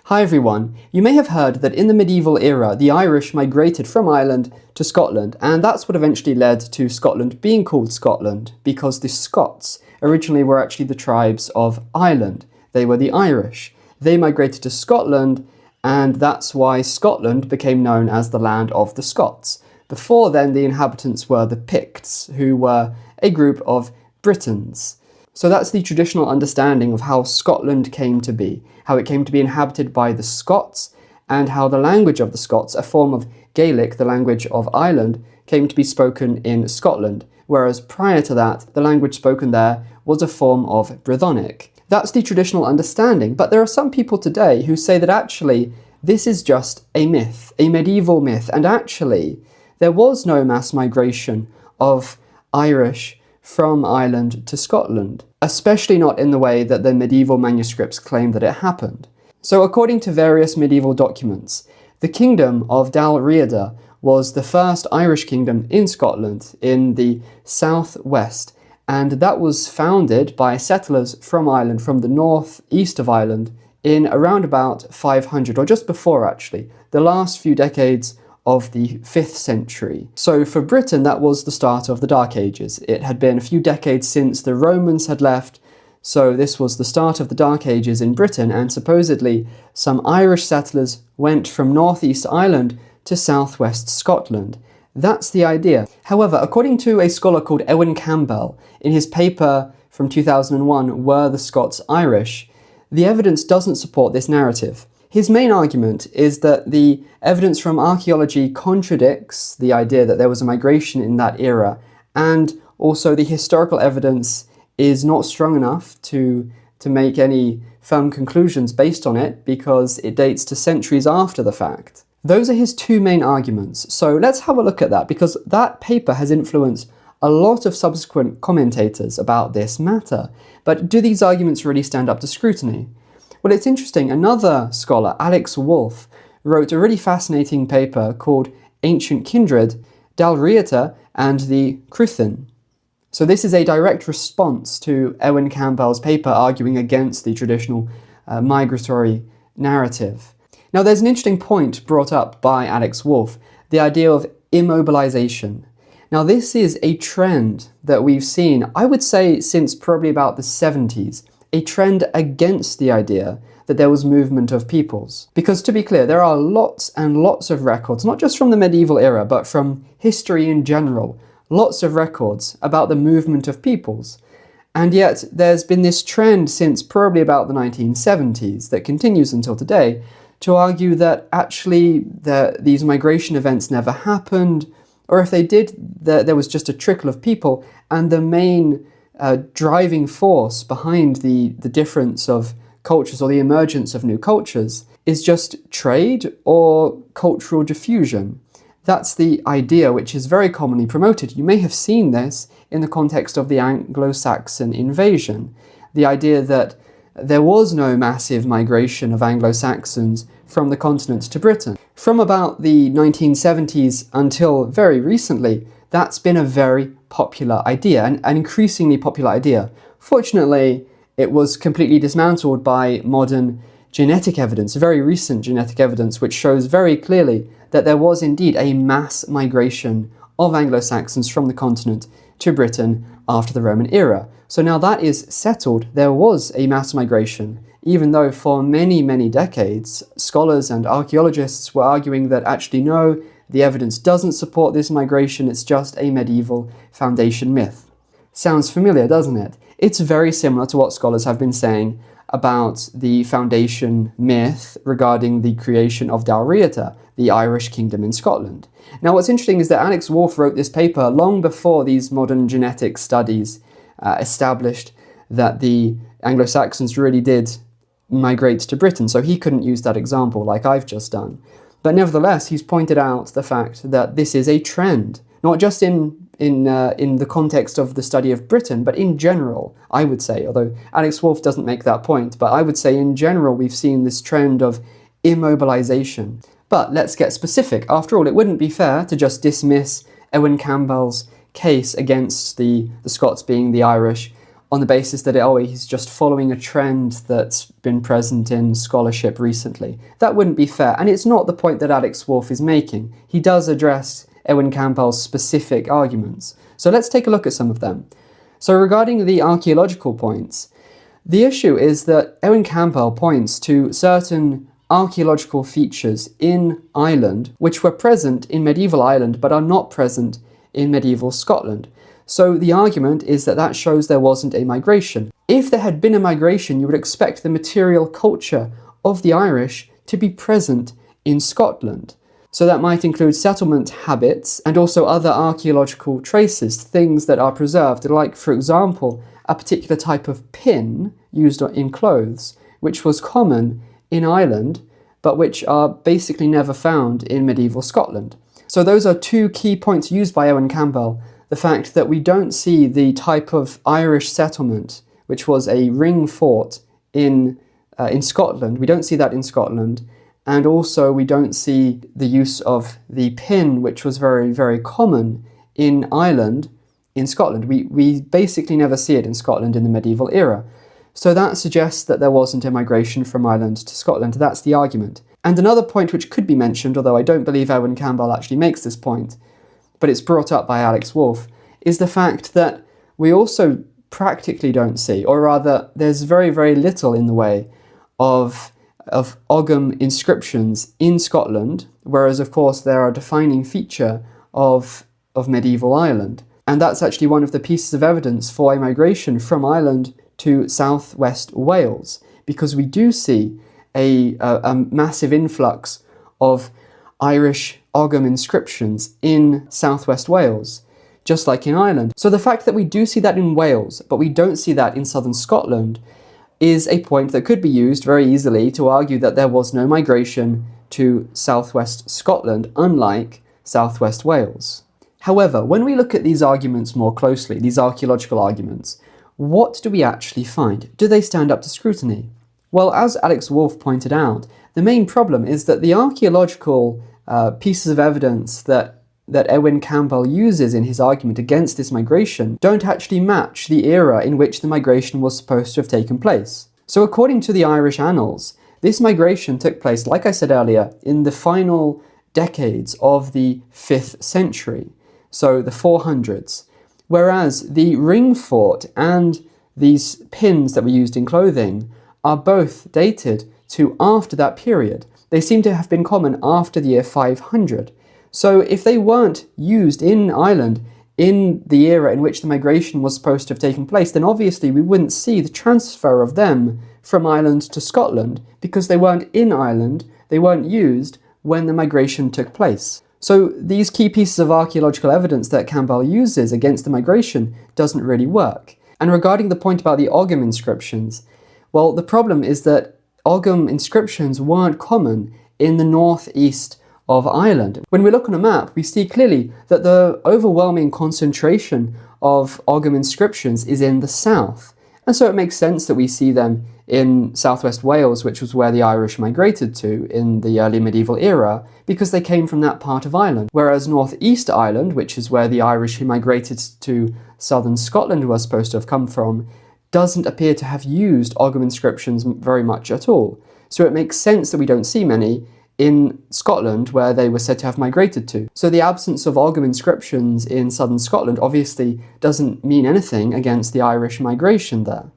Hi everyone, you may have heard that in the medieval era the Irish migrated from Ireland to Scotland, and that's what eventually led to Scotland being called Scotland, because the Scots originally were actually the tribes of Ireland. They were the Irish. They migrated to Scotland, and that's why Scotland became known as the land of the Scots. Before then, the inhabitants were the Picts, who were a group of Britons. So that's the traditional understanding of how Scotland came to be, how it came to be inhabited by the Scots, and how the language of the Scots, a form of Gaelic, the language of Ireland, came to be spoken in Scotland, whereas prior to that, the language spoken there was a form of Brythonic. That's the traditional understanding, but there are some people today who say that actually this is just a myth, a medieval myth, and actually there was no mass migration of Irish from Ireland to Scotland, especially not in the way that the medieval manuscripts claim that it happened. So according to various medieval documents, the kingdom of Dal Riada was the first Irish kingdom in Scotland in the southwest, and that was founded by settlers from Ireland, from the northeast of Ireland, in around about 500, or just before actually, the last few decades of the 5th century. So for Britain, that was the start of the Dark Ages. It had been a few decades since the Romans had left, so this was the start of the Dark Ages in Britain, and supposedly some Irish settlers went from northeast Ireland to southwest Scotland. That's the idea. However, according to a scholar called Ewan Campbell, in his paper from 2001, Were the Scots Irish?, the evidence doesn't support this narrative. His main argument is that the evidence from archaeology contradicts the idea that there was a migration in that era, and also the historical evidence is not strong enough to make any firm conclusions based on it because it dates to centuries after the fact. Those are his two main arguments, so let's have a look at that, because that paper has influenced a lot of subsequent commentators about this matter. But do these arguments really stand up to scrutiny? Well, it's interesting. Another scholar, Alex Wolff, wrote a really fascinating paper called Ancient Kindred, Dal Riada and the Cruithin. So this is a direct response to Ewan Campbell's paper arguing against the traditional migratory narrative. Now, there's an interesting point brought up by Alex Wolff, the idea of immobilization. Now, this is a trend that we've seen, I would say, since probably about the 70s. A trend against the idea that there was movement of peoples. Because to be clear, there are lots and lots of records, not just from the medieval era, but from history in general, lots of records about the movement of peoples. And yet there's been this trend since probably about the 1970s that continues until today to argue that actually these migration events never happened, or if they did, there was just a trickle of people, and the main driving force behind the difference of cultures or the emergence of new cultures is just trade or cultural diffusion. That's the idea which is very commonly promoted. You may have seen this in the context of the Anglo-Saxon invasion. The idea that there was no massive migration of Anglo-Saxons from the continent to Britain. From about the 1970s until very recently, that's been a very popular idea, and an increasingly popular idea. Fortunately, it was completely dismantled by modern genetic evidence, very recent genetic evidence, which shows very clearly that there was indeed a mass migration of Anglo-Saxons from the continent to Britain after the Roman era. So now that is settled, there was a mass migration, even though for many, many decades, scholars and archaeologists were arguing that actually no, the evidence doesn't support this migration, it's just a medieval foundation myth. Sounds familiar, doesn't it? It's very similar to what scholars have been saying about the foundation myth regarding the creation of Dal Riada, the Irish kingdom in Scotland. Now, what's interesting is that Alex Wolff wrote this paper long before these modern genetic studies established that the Anglo-Saxons really did migrate to Britain, so he couldn't use that example like I've just done. But nevertheless, he's pointed out the fact that this is a trend, not just in the context of the study of Britain, but in general, I would say, although Alex Wolff doesn't make that point, but I would say in general we've seen this trend of immobilization. But let's get specific. After all, it wouldn't be fair to just dismiss Ewan Campbell's case against the Scots being the Irish on the basis that, oh, he's just following a trend that's been present in scholarship recently. That wouldn't be fair, and it's not the point that Alex Wolff is making. He does address Eoin Campbell's specific arguments. So let's take a look at some of them. So regarding the archaeological points, the issue is that Eoin Campbell points to certain archaeological features in Ireland which were present in medieval Ireland but are not present in medieval Scotland. So the argument is that that shows there wasn't a migration. If there had been a migration, you would expect the material culture of the Irish to be present in Scotland. So that might include settlement habits and also other archaeological traces, things that are preserved, like, for example, a particular type of pin used in clothes, which was common in Ireland, but which are basically never found in medieval Scotland. So those are two key points used by Eoin Campbell. The fact that we don't see the type of Irish settlement, which was a ring fort in Scotland. We don't see that in Scotland. And also we don't see the use of the pin, which was very, very common in Ireland, in Scotland. We basically never see it in Scotland in the medieval era. So that suggests that there wasn't a migration from Ireland to Scotland. That's the argument. And another point which could be mentioned, although I don't believe Eoin Campbell actually makes this point, but it's brought up by Alex Wolff, is the fact that we also practically don't see, or rather there's very, very little in the way of Ogham inscriptions in Scotland, whereas of course they're a defining feature of medieval Ireland. And that's actually one of the pieces of evidence for a migration from Ireland to southwest Wales, because we do see a massive influx of Irish Ogham inscriptions in southwest Wales, just like in Ireland. So the fact that we do see that in Wales, but we don't see that in southern Scotland, is a point that could be used very easily to argue that there was no migration to southwest Scotland, unlike southwest Wales. However, when we look at these arguments more closely, these archaeological arguments, what do we actually find? Do they stand up to scrutiny? Well, as Alex Wolff pointed out, the main problem is that the archaeological pieces of evidence that Eoin Campbell uses in his argument against this migration don't actually match the era in which the migration was supposed to have taken place. So according to the Irish annals, this migration took place, like I said earlier, in the final decades of the 5th century, so the 400s, whereas the ring fort and these pins that were used in clothing are both dated to after that period. They seem to have been common after the year 500. So if they weren't used in Ireland in the era in which the migration was supposed to have taken place, then obviously we wouldn't see the transfer of them from Ireland to Scotland, because they weren't in Ireland, they weren't used when the migration took place. So these key pieces of archaeological evidence that Campbell uses against the migration doesn't really work. And regarding the point about the Ogham inscriptions, well, the problem is that Ogham inscriptions weren't common in the northeast of Ireland. When we look on a map, we see clearly that the overwhelming concentration of Ogham inscriptions is in the south. And so it makes sense that we see them in southwest Wales, which was where the Irish migrated to in the early medieval era, because they came from that part of Ireland. Whereas northeast Ireland, which is where the Irish who migrated to southern Scotland were supposed to have come from, doesn't appear to have used Ogham inscriptions very much at all. So it makes sense that we don't see many in Scotland, where they were said to have migrated to. So the absence of Ogham inscriptions in southern Scotland obviously doesn't mean anything against the Irish migration there.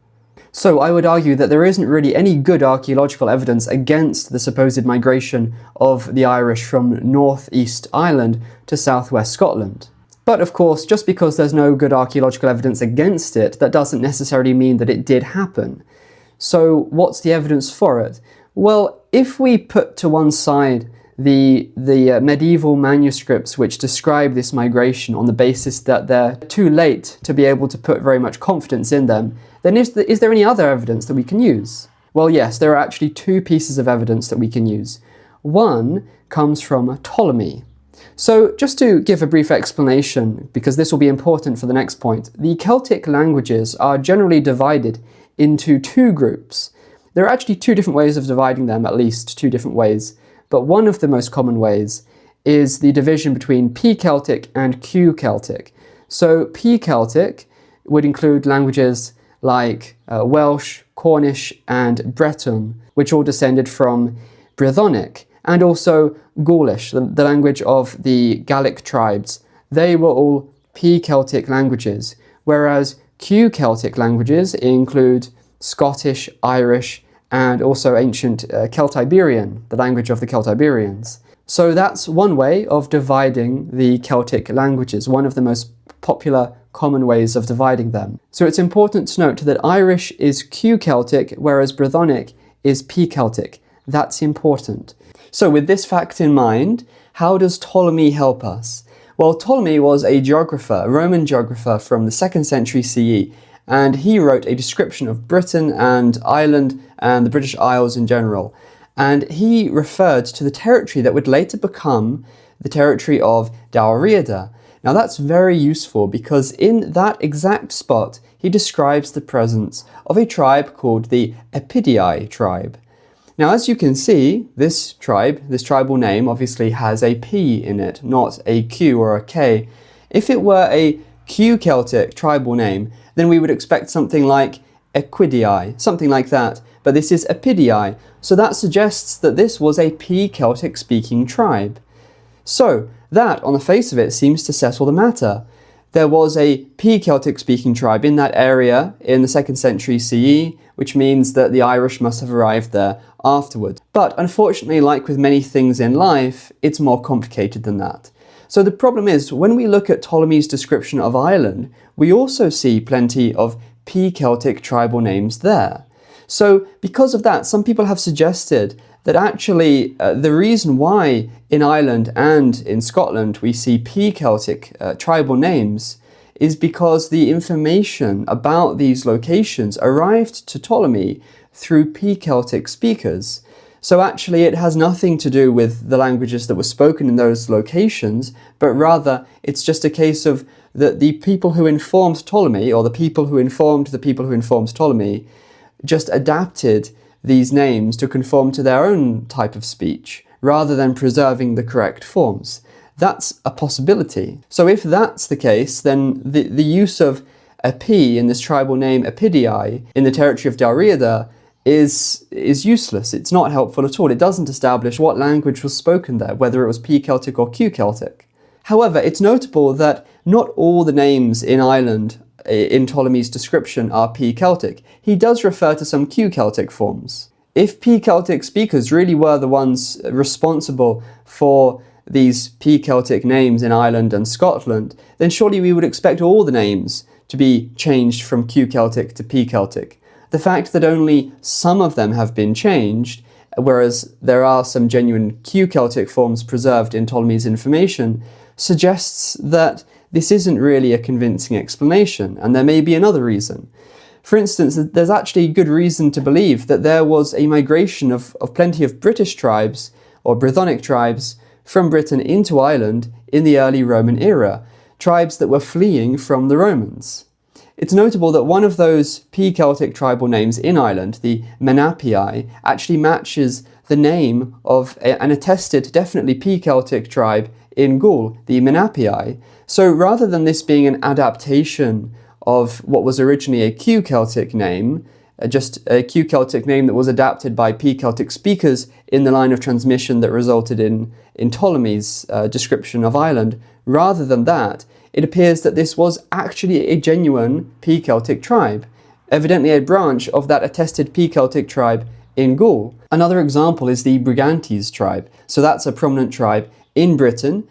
So I would argue that there isn't really any good archaeological evidence against the supposed migration of the Irish from northeast Ireland to southwest Scotland. But of course, just because there's no good archaeological evidence against it, that doesn't necessarily mean that it did happen. So what's the evidence for it? Well, if we put to one side the medieval manuscripts which describe this migration on the basis that they're too late to be able to put very much confidence in them, then is there any other evidence that we can use? Well, yes, there are actually two pieces of evidence that we can use. One comes from Ptolemy. So just to give a brief explanation, because this will be important for the next point, the Celtic languages are generally divided into two groups. There are actually two different ways of dividing them, at least two different ways, but one of the most common ways is the division between P-Celtic and Q-Celtic. So P-Celtic would include languages like Welsh, Cornish, and Breton, which all descended from Brythonic, and also Gaulish, the language of the Gallic tribes. They were all P-Celtic languages, whereas Q-Celtic languages include Scottish, Irish, and also ancient Celtiberian, the language of the Celtiberians. So that's one way of dividing the Celtic languages, one of the most popular common ways of dividing them. So it's important to note that Irish is Q-Celtic, whereas Brythonic is P-Celtic. That's important. So with this fact in mind, how does Ptolemy help us? Well, Ptolemy was a geographer, a Roman geographer from the 2nd century CE, and he wrote a description of Britain and Ireland and the British Isles in general. And he referred to the territory that would later become the territory of Dal Riada. Now that's very useful because in that exact spot he describes the presence of a tribe called the Epidii tribe. Now as you can see, this tribal name obviously has a P in it, not a Q or a K. If it were a Q-Celtic tribal name, then we would expect something like Equidii, something like that. But this is Epidii, so that suggests that this was a P-Celtic speaking tribe. So that, on the face of it, seems to settle the matter. There was a P-Celtic speaking tribe in that area in the 2nd century CE, which means that the Irish must have arrived there afterwards. But unfortunately, like with many things in life, it's more complicated than that. So the problem is, when we look at Ptolemy's description of Ireland, we also see plenty of P-Celtic tribal names there. So because of that, some people have suggested that actually the reason why in Ireland and in Scotland we see P-Celtic tribal names is because the information about these locations arrived to Ptolemy through P-Celtic speakers. So actually it has nothing to do with the languages that were spoken in those locations, but rather it's just a case of the people who informed Ptolemy, or the people who informed the people who informed Ptolemy, just adapted these names to conform to their own type of speech, rather than preserving the correct forms. That's a possibility. So if that's the case, then the use of a P in this tribal name Epidii in the territory of Dal Riada is useless. It's not helpful at all. It doesn't establish what language was spoken there, whether it was P-Celtic or Q-Celtic. However, it's notable that not all the names in Ireland in Ptolemy's description are P-Celtic. He does refer to some Q-Celtic forms. If P-Celtic speakers really were the ones responsible for these P-Celtic names in Ireland and Scotland, then surely we would expect all the names to be changed from Q-Celtic to P-Celtic. The fact that only some of them have been changed, whereas there are some genuine Q-Celtic forms preserved in Ptolemy's information, suggests that this isn't really a convincing explanation, and there may be another reason. For instance, there's actually good reason to believe that there was a migration of plenty of British tribes, or Brythonic tribes, from Britain into Ireland in the early Roman era, tribes that were fleeing from the Romans. It's notable that one of those P-Celtic tribal names in Ireland, the Menapii, actually matches the name of an attested, definitely P-Celtic tribe in Gaul, the Menapii. So rather than this being an adaptation of what was originally a Q-Celtic name, just a Q-Celtic name that was adapted by P-Celtic speakers in the line of transmission that resulted in Ptolemy's description of Ireland, rather than that, it appears that this was actually a genuine P-Celtic tribe, evidently a branch of that attested P-Celtic tribe in Gaul. Another example is the Brigantes tribe. So that's a prominent tribe in Britain,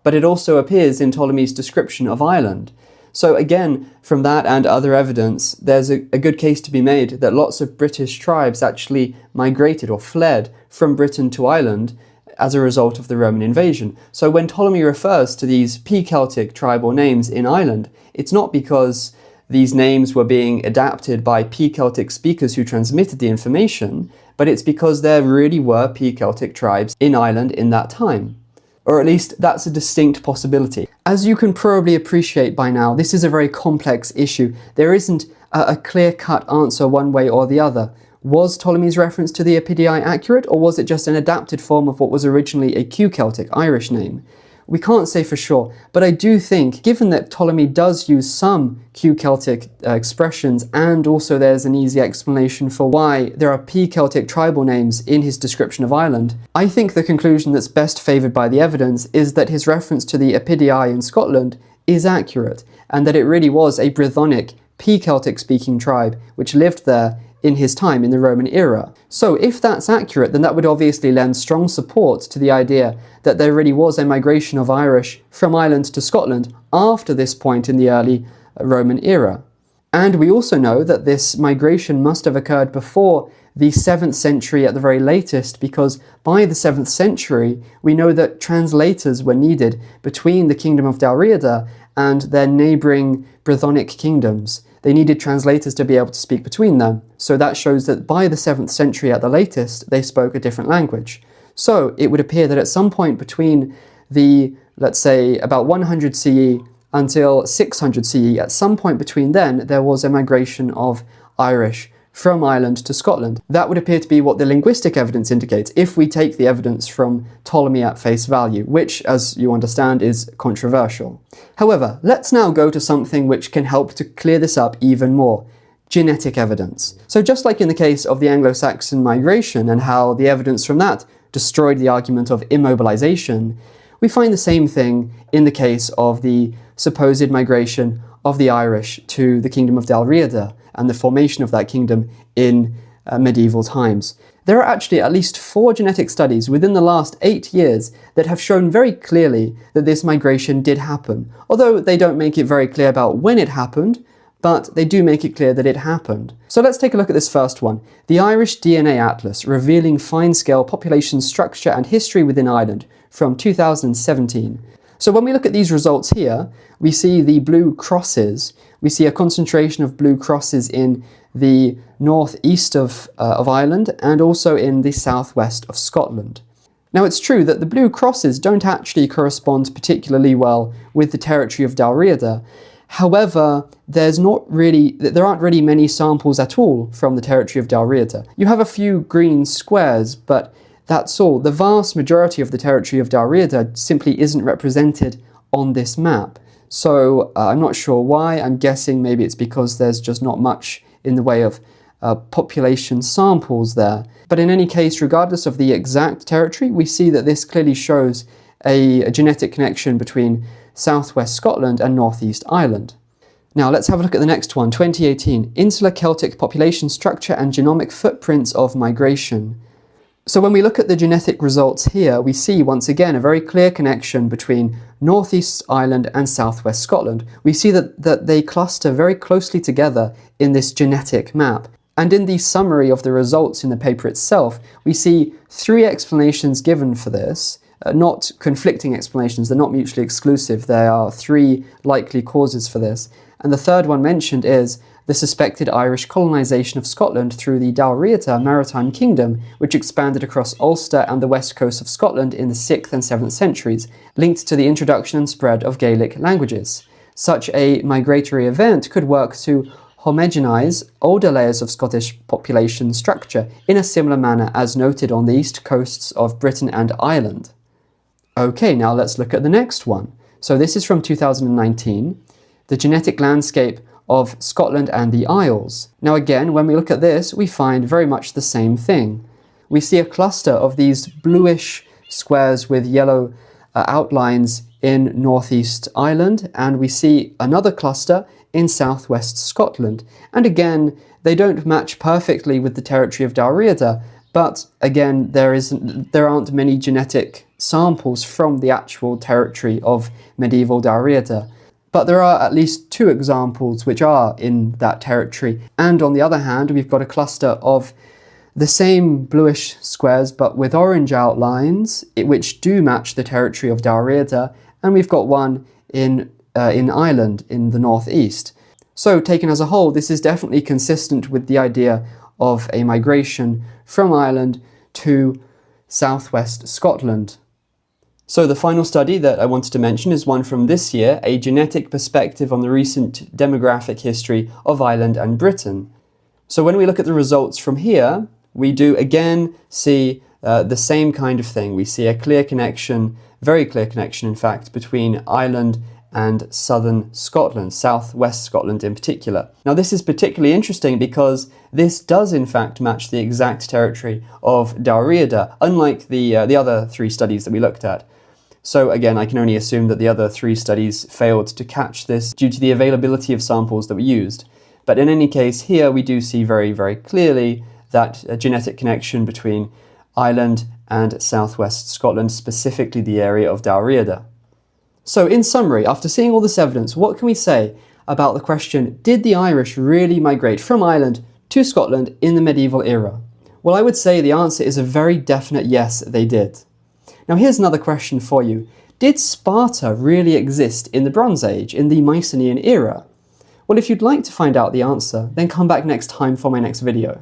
but it also appears in Ptolemy's description of Ireland. So again, from that and other evidence, there's a good case to be made that lots of British tribes actually migrated or fled from Britain to Ireland as a result of the Roman invasion. So when Ptolemy refers to these P-Celtic tribal names in Ireland, it's not because these names were being adapted by P-Celtic speakers who transmitted the information, but it's because there really were P-Celtic tribes in Ireland in that time. Or at least that's a distinct possibility. As you can probably appreciate by now, this is a very complex issue. There isn't a clear-cut answer one way or the other. Was Ptolemy's reference to the Epidii accurate, or was it just an adapted form of what was originally a Q-Celtic Irish name? we can't say for sure, but I do think, given that Ptolemy does use some Q-Celtic expressions, and also there's an easy explanation for why there are P-Celtic tribal names in his description of Ireland, I think the conclusion that's best favoured by the evidence is that his reference to the Epidaei in Scotland is accurate, and that it really was a Brythonic, P-Celtic speaking tribe which lived there in his time in the Roman era. So if that's accurate, then that would obviously lend strong support to the idea that there really was a migration of Irish from Ireland to Scotland after this point in the early Roman era. And we also know that this migration must have occurred before the 7th century at the very latest, because by the 7th century we know that translators were needed between the kingdom of Dal Riada and their neighbouring Brythonic kingdoms. They needed translators to be able to speak between them, so that shows that by the 7th century at the latest, they spoke a different language. So it would appear that at some point between the, let's say, about 100 CE until 600 CE, at some point between then, there was a migration of Irish from Ireland to Scotland. That would appear to be what the linguistic evidence indicates, if we take the evidence from Ptolemy at face value, which, as you understand, is controversial. However, let's now go to something which can help to clear this up even more: genetic evidence. So just like in the case of the Anglo-Saxon migration and how the evidence from that destroyed the argument of immobilization, we find the same thing in the case of the supposed migration of the Irish to the kingdom of Dal Riada and the formation of that kingdom in medieval times. There are actually at least 4 genetic studies within the last 8 years that have shown very clearly that this migration did happen, although they don't make it very clear about when it happened, but they do make it clear that it happened. So let's take a look at this first one, the Irish DNA Atlas, revealing fine-scale population structure and history within Ireland, from 2017. So when we look at these results here, we see the blue crosses. We see a concentration of blue crosses in the northeast of Ireland and also in the southwest of Scotland. Now it's true that the blue crosses don't actually correspond particularly well with the territory of Dal Riada. However, there aren't really many samples at all from the territory of Dal Riada. You have a few green squares, but that's all. The vast majority of the territory of Dal Riada simply isn't represented on this map. So I'm not sure why. I'm guessing maybe it's because there's just not much in the way of population samples there. But in any case, regardless of the exact territory, we see that this clearly shows a genetic connection between southwest Scotland and northeast Ireland. Now let's have a look at the next one, 2018, Insular Celtic Population Structure and Genomic Footprints of Migration. So when we look at the genetic results here, we see once again a very clear connection between northeast Ireland and southwest Scotland. We see that they cluster very closely together in this genetic map. And in the summary of the results in the paper itself, we see 3 explanations given for this, not conflicting explanations, they're not mutually exclusive, there are 3 likely causes for this. And the third one mentioned is the suspected Irish colonisation of Scotland through the Dal Riada maritime kingdom, which expanded across Ulster and the west coast of Scotland in the 6th and 7th centuries, linked to the introduction and spread of Gaelic languages. Such a migratory event could work to homogenise older layers of Scottish population structure in a similar manner as noted on the east coasts of Britain and Ireland. Okay, now let's look at the next one. So this is from 2019, the genetic landscape of Scotland and the Isles. Now again, when we look at this, we find very much the same thing. We see a cluster of these bluish squares with yellow outlines in northeast Ireland, and we see another cluster in southwest Scotland. And again, they don't match perfectly with the territory of Dal Riada, but again, there aren't many genetic samples from the actual territory of medieval Dal Riada. But there are at least 2 examples which are in that territory. And on the other hand, we've got a cluster of the same bluish squares but with orange outlines, which do match the territory of Dal Riada, and we've got one in Ireland in the northeast. So taken as a whole, this is definitely consistent with the idea of a migration from Ireland to southwest Scotland. So the final study that I wanted to mention is one from this year, a genetic perspective on the recent demographic history of Ireland and Britain. So when we look at the results from here, we do again see the same kind of thing. We see a clear connection, very clear connection in fact, between Ireland and southern Scotland, southwest Scotland in particular. Now this is particularly interesting because this does in fact match the exact territory of Dal Riada, unlike the other three studies that we looked at. So again, I can only assume that the other three studies failed to catch this due to the availability of samples that were used. But in any case, here we do see very, very clearly that genetic connection between Ireland and southwest Scotland, specifically the area of Dal Riada. So in summary, after seeing all this evidence, what can we say about the question, did the Irish really migrate from Ireland to Scotland in the medieval era? Well, I would say the answer is a very definite yes, they did. Now here's another question for you. Did Sparta really exist in the Bronze Age, in the Mycenaean era? Well, if you'd like to find out the answer, then come back next time for my next video.